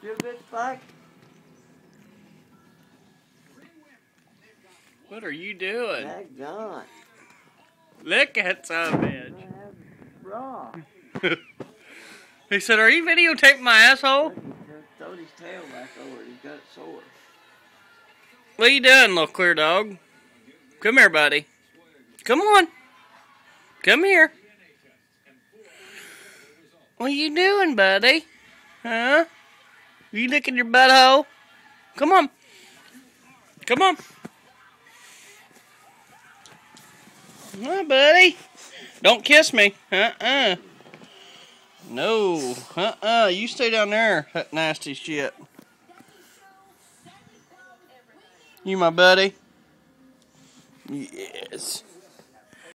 Feel good, Spike? What are you doing? Daggone. Look at some bitch. Raw. He said, "Are you videotaping my asshole?" Look, he just throwed his tail back over it. He got it sore. What are you doing, little queer dog? Come here, buddy. Come on. Come here. What are you doing, buddy? Huh? You licking your butthole? Come on. Come on. Come on, buddy. Don't kiss me. No. You stay down there, that nasty shit. You my buddy? Yes.